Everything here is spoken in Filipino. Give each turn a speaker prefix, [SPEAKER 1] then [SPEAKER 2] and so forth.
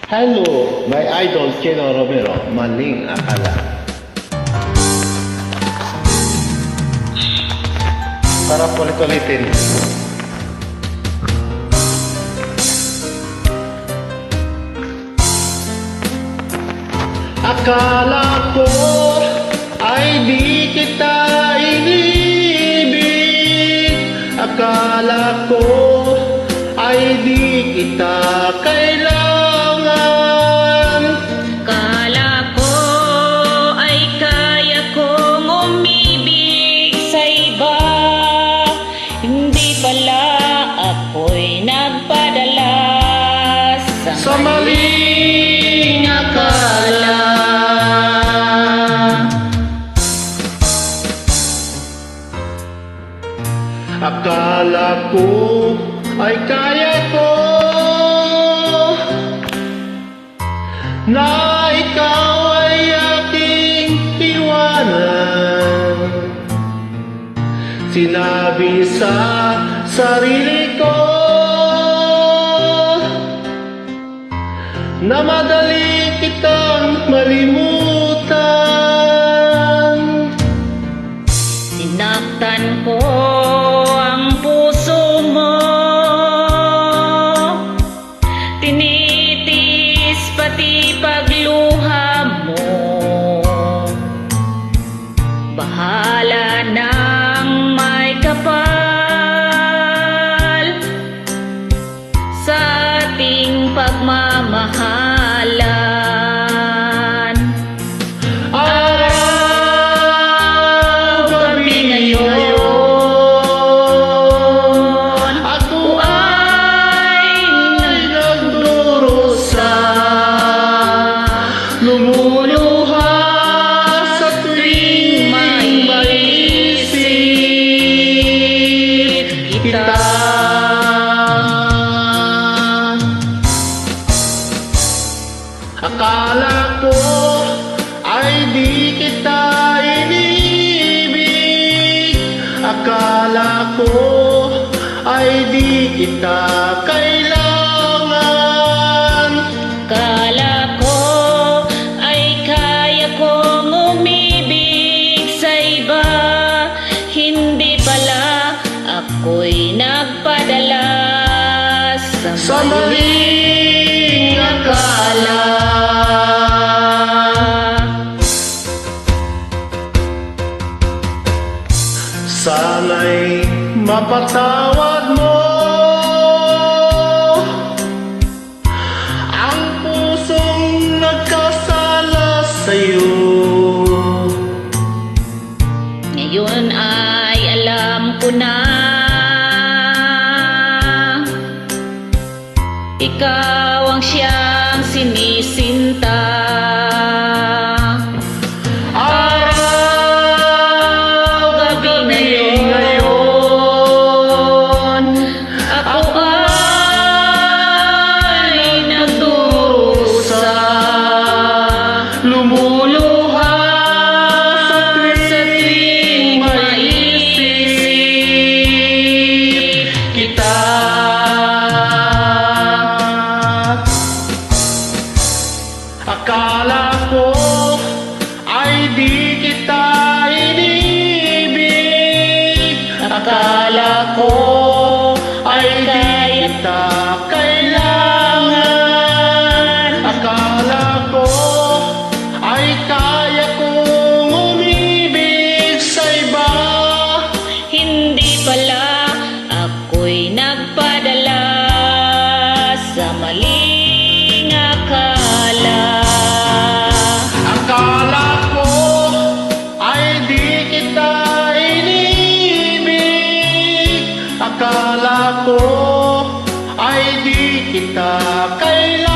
[SPEAKER 1] Hello, my idol Chino Romero, maling akala. Para ulit-ulitin. Akala ko ay di kita inibig. Akala ko ay di kita kailangan.
[SPEAKER 2] Akala ko ay kaya kong umibig sa iba. Hindi pala ako'y nagpadala
[SPEAKER 1] Sa maling akala. Akala ko ay kaya ko na ikaw ay aking iwanan. Sinabi sa sarili ko na madali kitang malimutan.
[SPEAKER 2] Sinaktan ko ang puso mo, tinitis pati pagluha mo. Bahala nang may kapal sa ating pagmamahalan.
[SPEAKER 1] Araw, gabi ngayon, ako ay nagdurusa, lumuluha sa tuwing may maisip kita. Akala ko ay di kita inibig. Akala ko ay di kita kailangan.
[SPEAKER 2] Akala ko ay kaya kong umibig sa iba. Hindi pala ako'y nagpadala
[SPEAKER 1] Sa maling akala. Sana'y mapatawad mo ang pusong nagkasala sa'yo.
[SPEAKER 2] Ngayon ay alam ko na ikaw ang siyang sinisinta.
[SPEAKER 1] Araw, gabi ngayon, ako ay nagdurusa, lumuluha sa tuwing maisip kita. Akala ko ay di kita inibig. Akala ko ay di kita kailangan. Akala ko ay kaya kong umibig sa iba.
[SPEAKER 2] Hindi pala ako'y nagpadala sa maling akala.
[SPEAKER 1] Akala ko ay di kita inibig. Akala ko ay di kita kailangan.